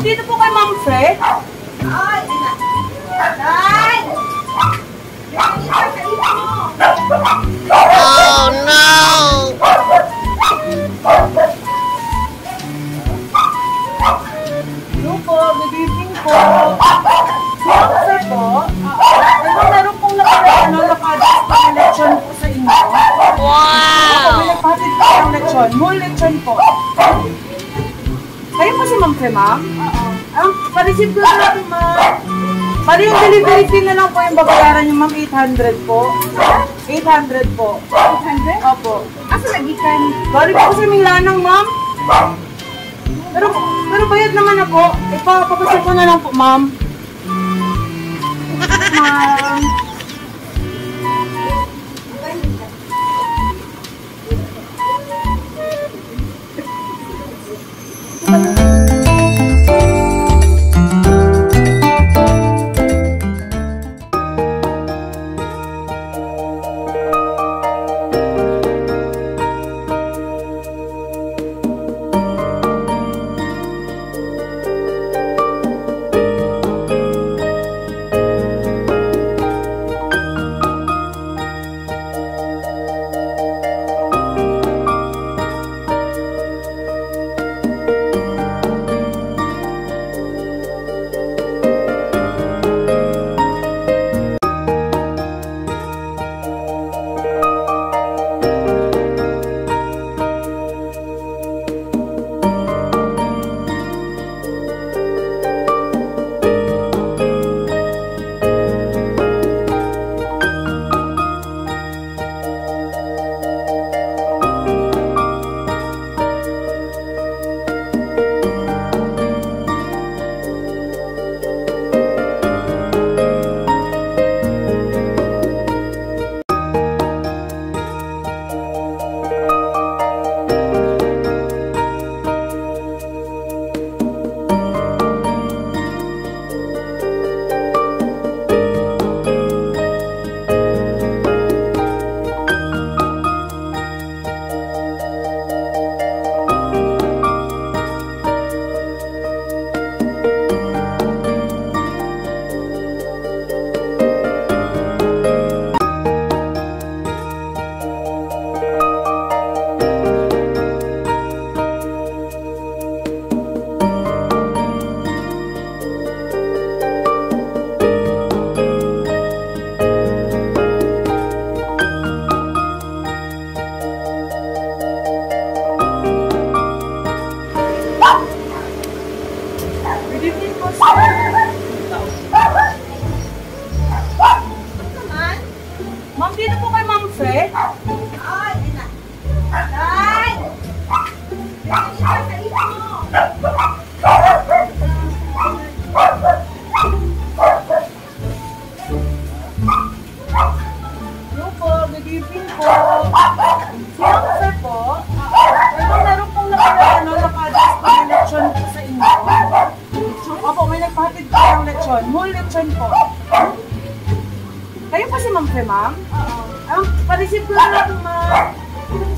dito po kay Ma'am Fred. Ay, Nay! Oh no! Hello po, good evening po. Sir po, meron pong naka-adjust po ng lechon po sa inyo. Wow! May nagpatid po ng lechon, whole lechon po. Kayo po si Ma'am Fred, ma'am? Oo. Pa-receive ko na lang, ma'am. Pari yung delivery fee na lang po yung babayaran yung ma'am, 800 po. 800 po. 800? Opo. Asa lagi kan? Bali po kasi may lanang, ma'am. Pero bayad naman ako. Ipapapasal ko na lang po, ma'am. Ma'am. Ma'am, dito po kay Ma'am Fred. Ay, Nay! Hello po, good evening po. Sir po, meron pong naka-adjust po ng lechon po sa inyo. Opo, may nagpatid po ng lechon, whole lechon po. Kayo po si Ma'am Fred, ma'am? Oo. Pa-receive ko na lang, ma'am.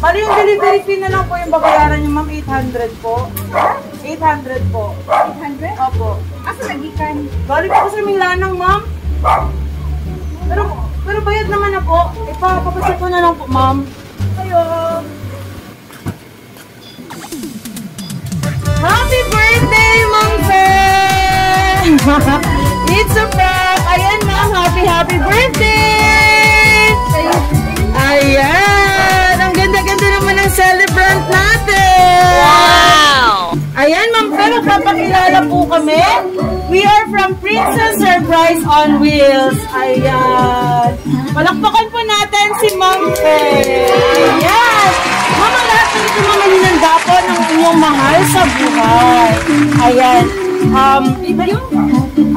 Pari yung delivery fee na lang po yung babayaran yung ma'am, 800 po. 800 po. 800? Opo. Asa lagi kan? Bali po kasi may lanang, ma'am. Pero bayad naman ako. Ipapapasal ko na lang po, ma'am. Kayo. Happy birthday, Ma'am Fred! It's a prank! Ayan, ma'am. Happy birthday! Ayan! Ang ganda-ganda naman ng celebrant natin! Wow! Ayan, ma'am, pero papakilala po kami. We are from Princess Surprise on Wheels. Ayan. Palakpakan po natin si Ma'am Fred. Ayan. Mama, lahat ng ito mga hinanda po ng inyong mahal sa buhay. Ayan.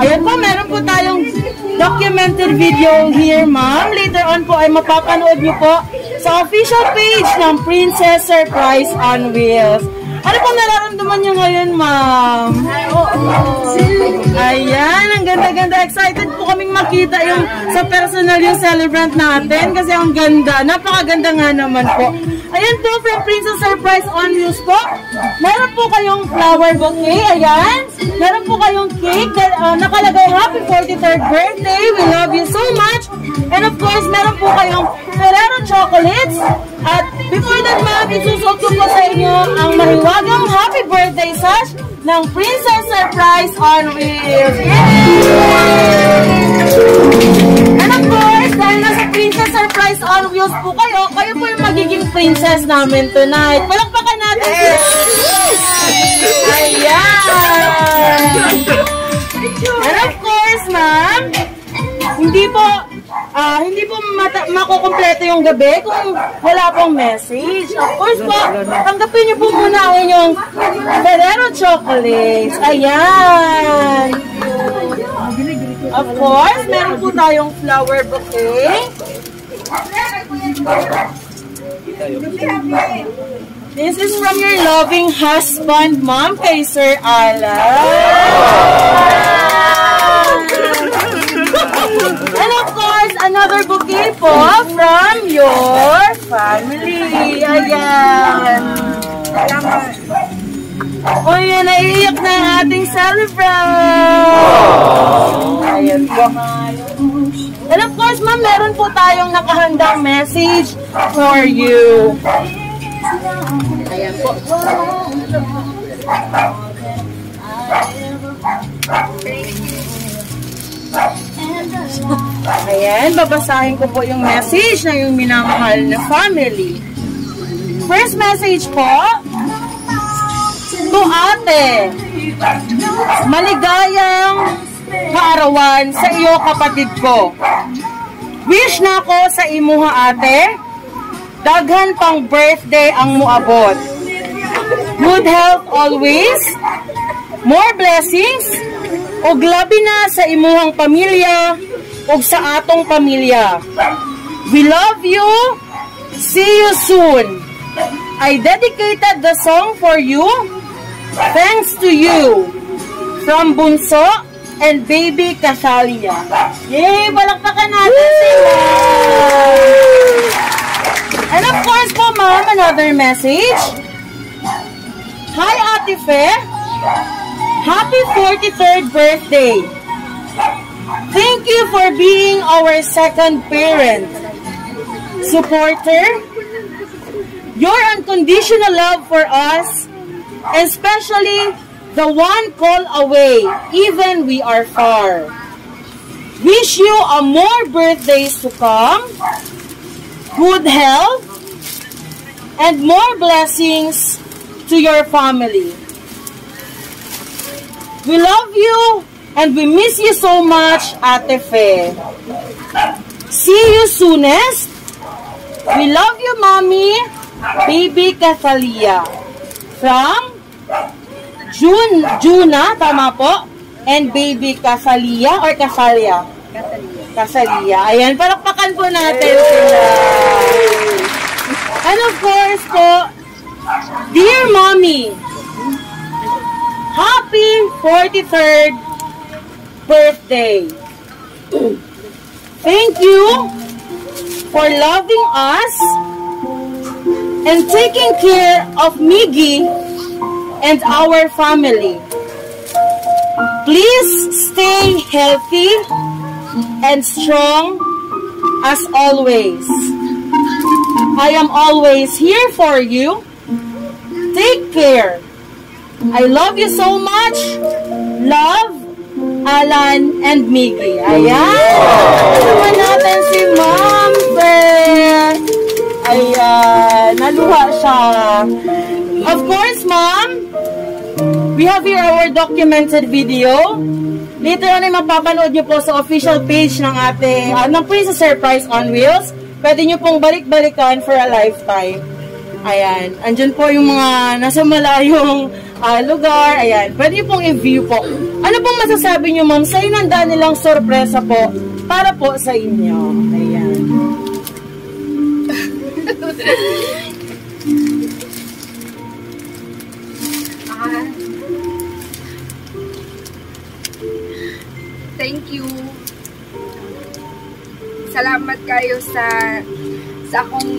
Ayan po, meron po tayong documented video here, ma'am. Later on po ay mapapanood niyo po sa official page ng Princess Surprise on Wheels. Ano pong nararamdaman niyo ngayon, ma'am? Ayan, ang ganda-ganda. Excited po kaming makita yung sa personal yung celebrant natin kasi ang ganda. Napakaganda nga naman po. Ayan po, from Princess Surprise on Wheels po. Meron po kayong flower bouquet. Ayan. Meron po kayong cake that nakalagay happy 43rd birthday. We love you so much. And of course, meron po kayong Ferrero chocolates. At before that, ma'am, isusot ko po sa inyo ang mahiwagang happy birthday sash ng Princess Surprise on Wheels. Yay! And of course, dahil nasa Princess Surprise on Wheels po kayo, kayo po yung magiging princess namin tonight. Palakpakan natin siya. Ayan! And of course, ma'am, hindi po makukompleto yung gabi kung wala pong message. Of course po, tanggapin niyo po muna ang inyong Ferrero chocolates. Ayan. Of course, meron po tayong flower bouquet. This is from your loving husband, ma'am, kay Sir Alan. And of course, another bouquet po from your family. Ayan. O yan, naiiyak na ang ating celebrant. Ayan po. And of course, ma'am, meron po tayong nakahandang message for you. Ayan po. Ayan, babasahin ko po yung message na yung minamahal na family. First message po, to ate, maligayang kaarawan sa iyo kapatid ko. Wish na ko sa imuha ate, daghan pang birthday ang muabot. Good health always, more blessings, ug labi na sa imuhang pamilya ug sa atong pamilya. We love you. See you soon. I dedicated the song for you. Thanks to you. From Bunso and baby Cathalia. Yay! Balakpakan natin sila! And of course po, ma'am, another message. Hi, Ate Fe. Happy 43rd birthday. Thank you for being our second parent, supporter, your unconditional love for us, especially the one call away, even we are far. Wish you a more birthdays to come, good health, and more blessings to your family. We love you and we miss you so much, Ate Fe. See you soonest. We love you, Mommy, baby Cathalia. From Juna, tama po, and baby Cathalia or Cathalia? Cathalia. Ayan, palakpakan po natin sila. And of course po, dear Mommy, happy 43rd birthday. Thank you for loving us and taking care of Miggy and our family. Please stay healthy and strong as always. I am always here for you. Take care. I love you so much. Love, Alan and Miggy. Ayan. Naman natin si Ma'am Fer. Ayan. Naluha siya. Of course, Ma'am, we have here our documented video. Later on ay mapapanood nyo po sa official page ng ating ng Princess Surprise on Wheels. Pwede nyo pong balik-balikan for a lifetime. Ayan. Andyan po yung mga nasa malayong lugar. Ayan. Pwede nyo pong i-view po. Ano pong masasabi nyo, ma'am, sa inanda nilang sorpresa po para po sa inyo. Ayan. Thank you. Salamat kayo sa akong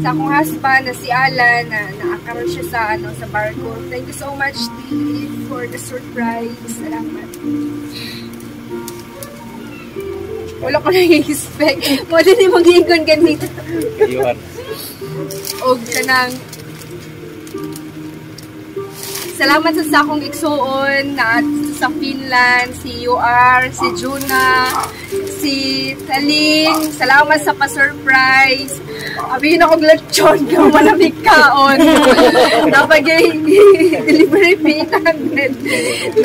sa akong husband na si Alan na naakaroon siya sa sa barko. Thank you so much, Steve, for the surprise. Salamat. Wala ko nang-expect. Wala din mag-iikon ganito. Og kanang salamat sa akong igsuon na sa Finland, si UR, si Juna, si Taling. Salamat sa pa-surprise. Abihin ako glachon ka, malamig kaon. Dapat delivery fee 800.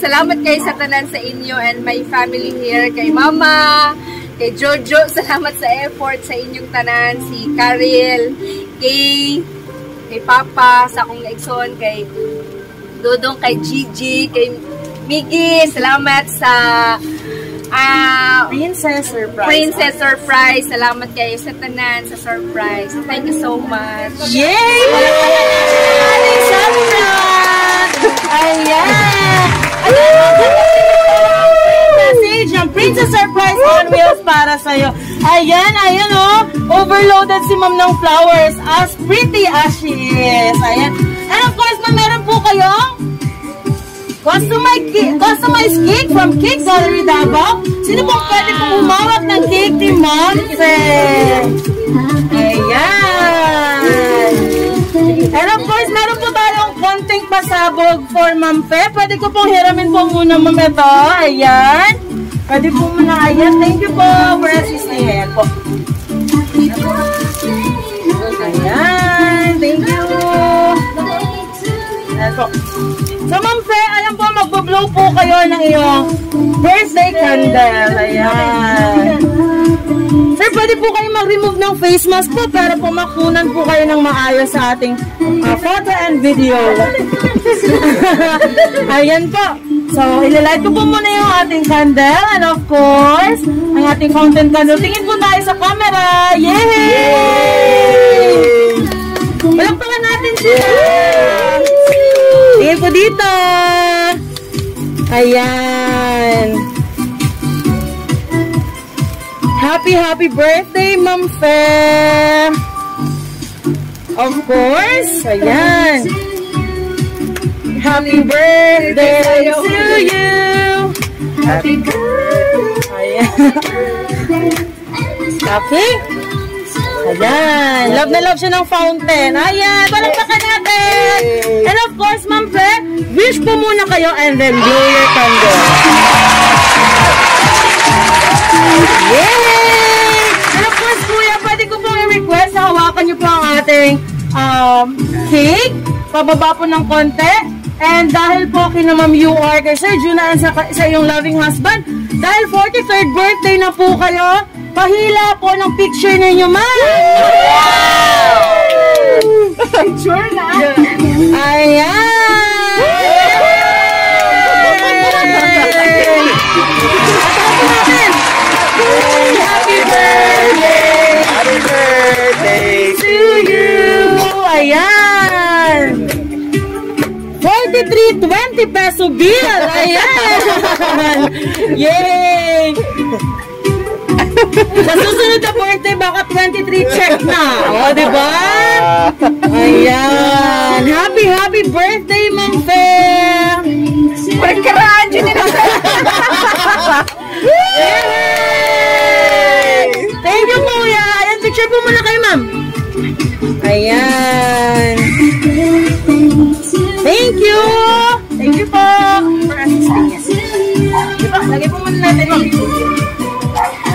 Salamat kayo sa tanan sa inyo and my family here. Kay Mama, kay Jojo, salamat sa effort sa inyong tanan. Si Karel, kay Papa, sa akong naigsoon, kay Dodong, kay Gigi, kay Miggy, salamat sa Princess Surprise. Princess Surprise. Salamat kayo sa tanan sa surprise. Thank you so much. Yay! Ayan! Message ng Princess Surprise on Wheels para sa'yo. Ayan, ayan overloaded si Ma'am ng flowers as pretty as she is. Ayan. And of course, meron po kayong customized cake from Cake Gallery Davao. Sino pong pwede pong umawak ng cake ni Ma'am Fe? Ayan. And of course, meron po tayong konting pasabog for Ma'am Fe. Pwede ko pong hiramin po muna, Ma'am, ito. Ayan. Pwede po muna. Ayan. Thank you po for assisting. Ayan po. Ayan. Thank you. Ayan po. So, Ma'am Fe, ayan po, magbo-blow po kayo ng iyong birthday candle. Ayan. Sir, pwede po kayo mag-remove ng face mask po para po makunan po kayo ng maayos sa ating photo and video. Ayan po. So, ililight ko po muna yung ating candle. And of course, ang ating fountain candle. Tingin po tayo sa camera. Yay! Palakpakan natin siya. Tingin po dito. Ayan. Happy birthday, Ma'am Fe. Of course. Ayan. Happy birthday to you. Happy birthday. Ayan. Okay. Ayan. Love na love siya ng fountain. Ayan. Palakpakan natin. And of course, Ma'am Fe, wish po muna kayo and then blow your candle. Yay! And of course, Kuya, pwede ko pong i-request na hawakan niyo po ang ating cake. Pababa po ng konti. And dahil po kina Ma'am UR, kay Sir Juna, and sa iyong loving husband, dahil 43rd birthday na po kayo, pahila po ng picture ninyo, Ma'am! Picture na? Ayan! Happy birthday! Happy birthday to you! Ayan! 43.20 peso bill! Ayan! Yay! Sa susunod na birthday, baka 23 check na. O, diba? Ayan. Happy birthday, Ma'am Fe. Pagkaraan dyan nila. Thank you, Kuya. Ayan, picture po muna kayo, Ma'am. Ayan. Thank you. Thank you po for assisting us. Diba? Lagay po muna natin, Ma'am.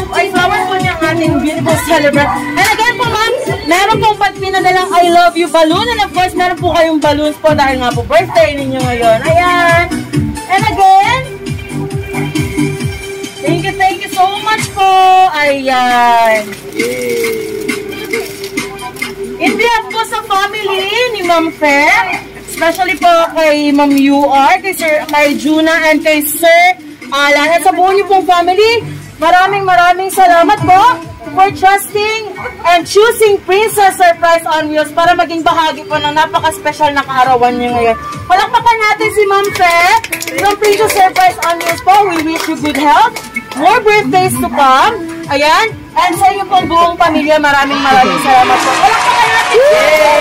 Ay, flower po niyang ating beautiful celebrant. And again po, Ma'am, meron pong pinadalang I love you balloon. And of course, meron po kayong balloons po dahil nga po birthday ninyo ngayon. Ayan. And again, thank you so much po. Ayan. In behalf po sa family ni Ma'am Fe, especially po kay Ma'am UR, kay Juna, and kay Sir Alan, at sa buong niyo pong family, maraming salamat po for trusting and choosing Princess Surprise on Wheels para maging bahagi po ng napaka-special na kaarawan niyo ngayon. Palakpakan natin si Ma'am Fe from Princess Surprise on Wheels po. We wish you good health, more birthdays to come. Ayan. And sa inyo pong buong pamilya, maraming salamat po. Palakpakan natin!